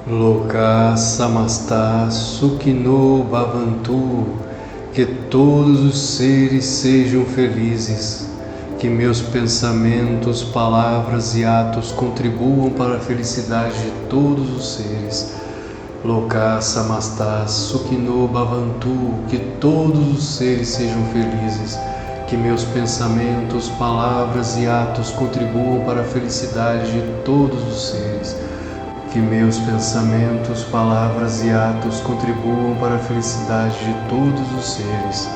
Loka samasta sukhino bhavantu, que todos os seres sejam felizes, que meus pensamentos, palavras e atos contribuam para a felicidade de todos os seres. Loka samasta sukhino bhavantu, que todos os seres sejam felizes, que meus pensamentos, palavras e atos contribuam para a felicidade de todos os seres. Que meus pensamentos, palavras e atos contribuam para a felicidade de todos os seres.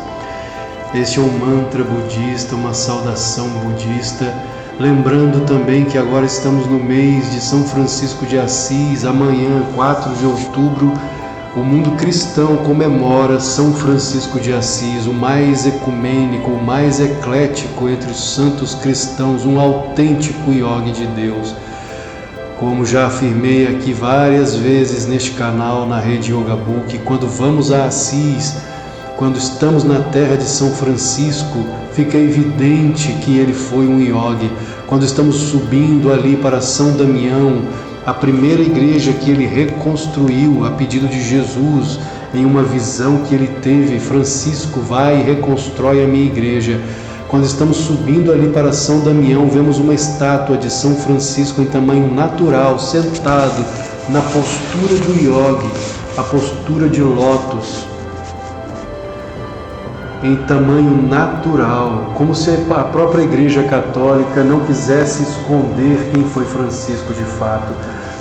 Este é um mantra budista, uma saudação budista, lembrando também que agora estamos no mês de São Francisco de Assis. Amanhã, 4 de outubro, o mundo cristão comemora São Francisco de Assis, o mais ecumênico, o mais eclético entre os santos cristãos, um autêntico yogi de Deus. Como já afirmei aqui várias vezes neste canal, na rede Yoga Book, quando vamos a Assis, quando estamos na terra de São Francisco, fica evidente que ele foi um yogi. Quando estamos subindo ali para São Damião, a primeira igreja que ele reconstruiu a pedido de Jesus, em uma visão que ele teve: Francisco, vai e reconstrói a minha igreja. Quando estamos subindo ali para São Damião, vemos uma estátua de São Francisco em tamanho natural, sentado na postura do yogi, a postura de lótus, em tamanho natural, como se a própria Igreja Católica não quisesse esconder quem foi Francisco de fato.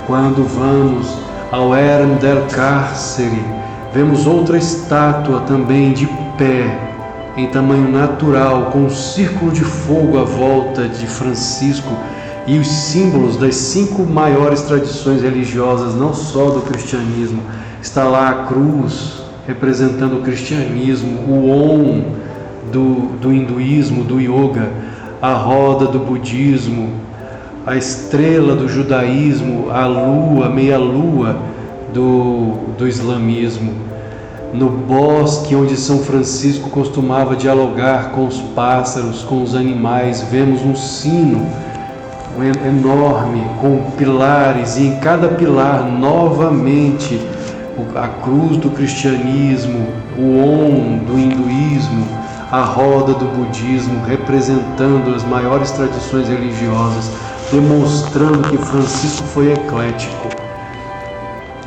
Quando vamos ao Erem del Carcere, vemos outra estátua também de pé, em tamanho natural, com um círculo de fogo à volta de Francisco e os símbolos das 5 maiores tradições religiosas, não só do cristianismo. Está lá a cruz, representando o cristianismo, o Om do hinduísmo, do yoga, a roda do budismo, a estrela do judaísmo, a lua, meia-lua do islamismo. No bosque onde São Francisco costumava dialogar com os pássaros, com os animais, vemos um sino enorme com pilares, e em cada pilar novamente a cruz do cristianismo, o Om do hinduísmo, a roda do budismo, representando as maiores tradições religiosas, demonstrando que Francisco foi eclético.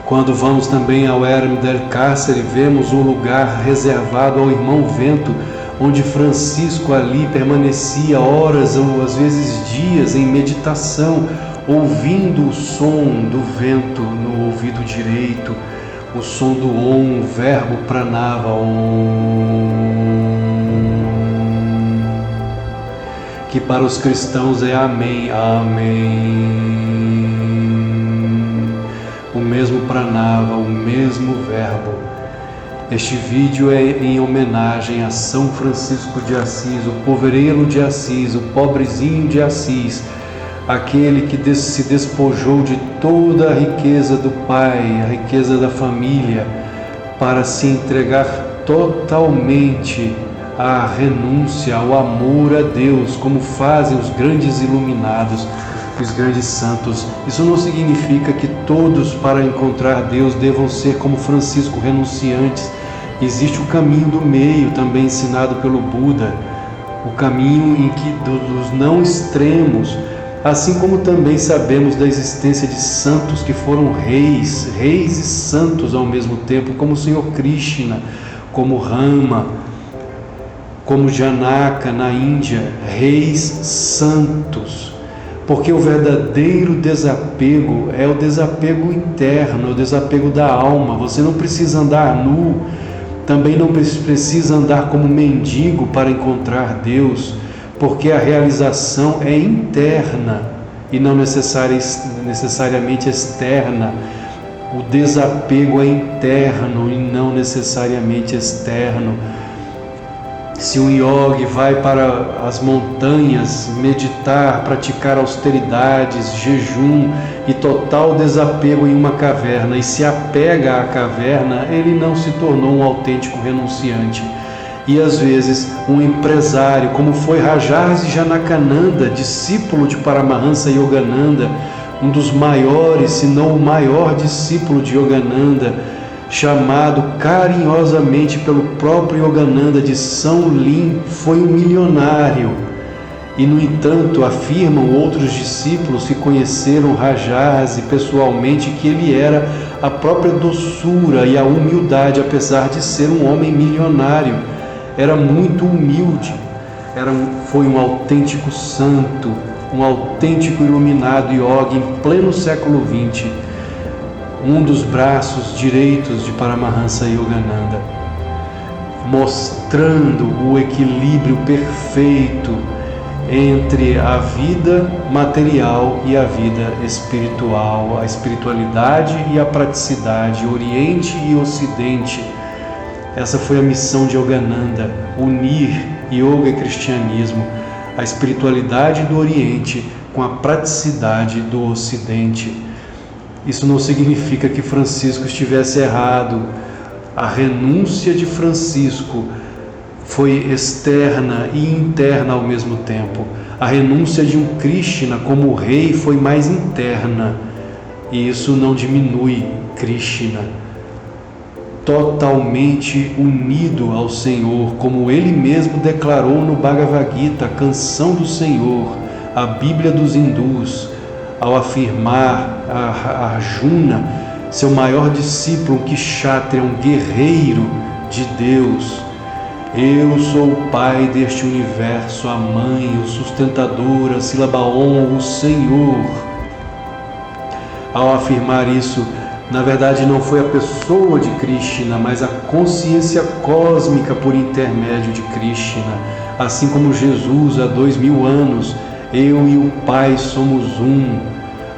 Quando vamos também ao Erem del Carcere, vemos um lugar reservado ao Irmão Vento, onde Francisco ali permanecia horas ou às vezes dias em meditação, ouvindo o som do vento no ouvido direito, o som do Om, o verbo pranava, Om, que para os cristãos é Amém, Amém. O mesmo pranava, o mesmo verbo. Este vídeo é em homenagem a São Francisco de Assis, o poverelo de Assis, o pobrezinho de Assis, aquele que se despojou de toda a riqueza do pai, a riqueza da família, para se entregar totalmente à renúncia, ao amor a Deus, como fazem os grandes iluminados, os grandes santos. Isso não significa que todos, para encontrar Deus, devam ser como Francisco, renunciantes. Existe o caminho do meio, também ensinado pelo Buda, o caminho em que dos não extremos, assim como também sabemos da existência de santos que foram reis e santos ao mesmo tempo, como o Senhor Krishna, como Rama, como Janaka na Índia, reis santos. Porque o verdadeiro desapego é o desapego interno, é o desapego da alma. Você não precisa andar nu, também não precisa andar como mendigo para encontrar Deus, porque a realização é interna e não necessariamente externa. O desapego é interno e não necessariamente externo. Se um yogi vai para as montanhas meditar, praticar austeridades, jejum e total desapego em uma caverna e se apega à caverna, ele não se tornou um autêntico renunciante. E às vezes um empresário, como foi Rajarsi Janakananda, discípulo de Paramahansa Yogananda, um dos maiores, se não o maior discípulo de Yogananda, chamado carinhosamente pelo próprio Yogananda de São Lin, foi um milionário. E, no entanto, afirmam outros discípulos que conheceram Rajarsi pessoalmente que ele era a própria doçura e a humildade, apesar de ser um homem milionário. Era muito humilde, foi um autêntico santo, um autêntico iluminado yogi em pleno século XX, um dos braços direitos de Paramahansa Yogananda, mostrando o equilíbrio perfeito entre a vida material e a vida espiritual, a espiritualidade e a praticidade, Oriente e Ocidente. Essa foi a missão de Yogananda, unir yoga e cristianismo, a espiritualidade do Oriente com a praticidade do Ocidente. Isso não significa que Francisco estivesse errado. A renúncia de Francisco foi externa e interna ao mesmo tempo. A renúncia de um Krishna como rei foi mais interna, e isso não diminui Krishna. Totalmente unido ao Senhor, como ele mesmo declarou no Bhagavad Gita, a canção do Senhor, a Bíblia dos hindus, ao afirmar a Arjuna, seu maior discípulo, um Kshatriya, um guerreiro de Deus: eu sou o Pai deste universo, a Mãe, o sustentador, a sílaba Om, o Senhor. Ao afirmar isso, na verdade não foi a pessoa de Krishna, mas a consciência cósmica por intermédio de Krishna. Assim como Jesus há 2000 anos, eu e o Pai somos um.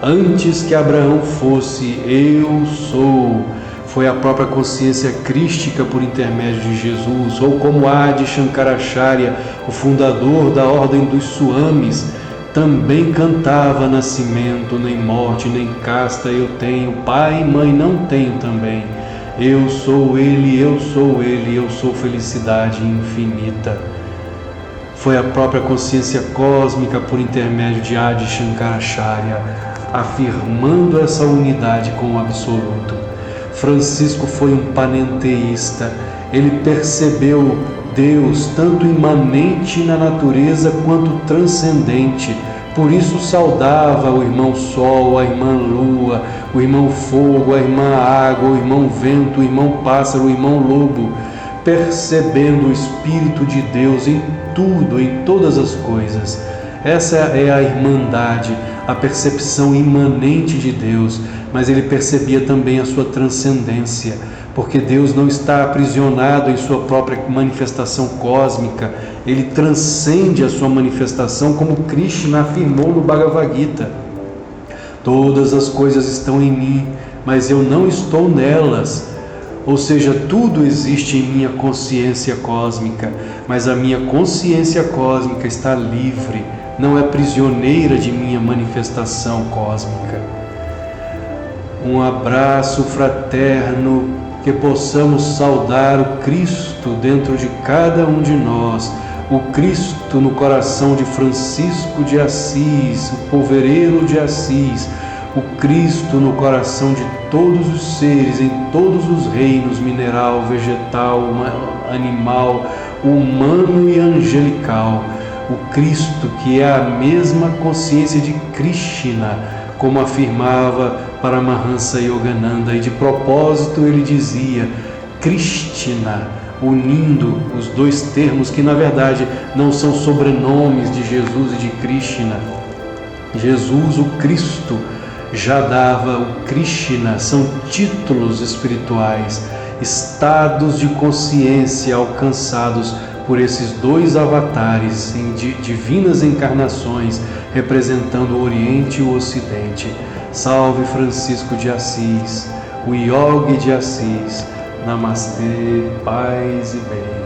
Antes que Abraão fosse, eu sou. Foi a própria consciência crística por intermédio de Jesus. Ou como Adi Shankaracharya, o fundador da ordem dos Swamis, também cantava: nascimento, nem morte, nem casta eu tenho, pai e mãe não tenho também. Eu sou ele, eu sou ele, eu sou felicidade infinita. Foi a própria consciência cósmica por intermédio de Adi Shankaracharya, afirmando essa unidade com o absoluto. Francisco foi um panenteísta. Ele percebeu Deus tanto imanente na natureza quanto transcendente. Por isso saudava o irmão Sol, a irmã Lua, o irmão Fogo, a irmã Água, o irmão Vento, o irmão Pássaro, o irmão Lobo, percebendo o Espírito de Deus em tudo, em todas as coisas. Essa é a irmandade, a percepção imanente de Deus, mas ele percebia também a sua transcendência, porque Deus não está aprisionado em sua própria manifestação cósmica, ele transcende a sua manifestação, como Krishna afirmou no Bhagavad Gita. Todas as coisas estão em mim, mas eu não estou nelas. Ou seja, tudo existe em minha consciência cósmica, mas a minha consciência cósmica está livre, não é prisioneira de minha manifestação cósmica. Um abraço fraterno, que possamos saudar o Cristo dentro de cada um de nós, o Cristo no coração de Francisco de Assis, o poveireiro de Assis, o Cristo no coração de todos os seres, em todos os reinos, mineral, vegetal, animal, humano e angelical. O Cristo que é a mesma consciência de Krishna, como afirmava Paramahansa Yogananda, e de propósito ele dizia Krishna, unindo os dois termos que na verdade não são sobrenomes de Jesus e de Krishna. Jesus, o Cristo, já dava o Krishna, são títulos espirituais, estados de consciência alcançados por esses dois avatares em divinas encarnações, representando o Oriente e o Ocidente. Salve Francisco de Assis, o Yogi de Assis. Namastê, paz e bem.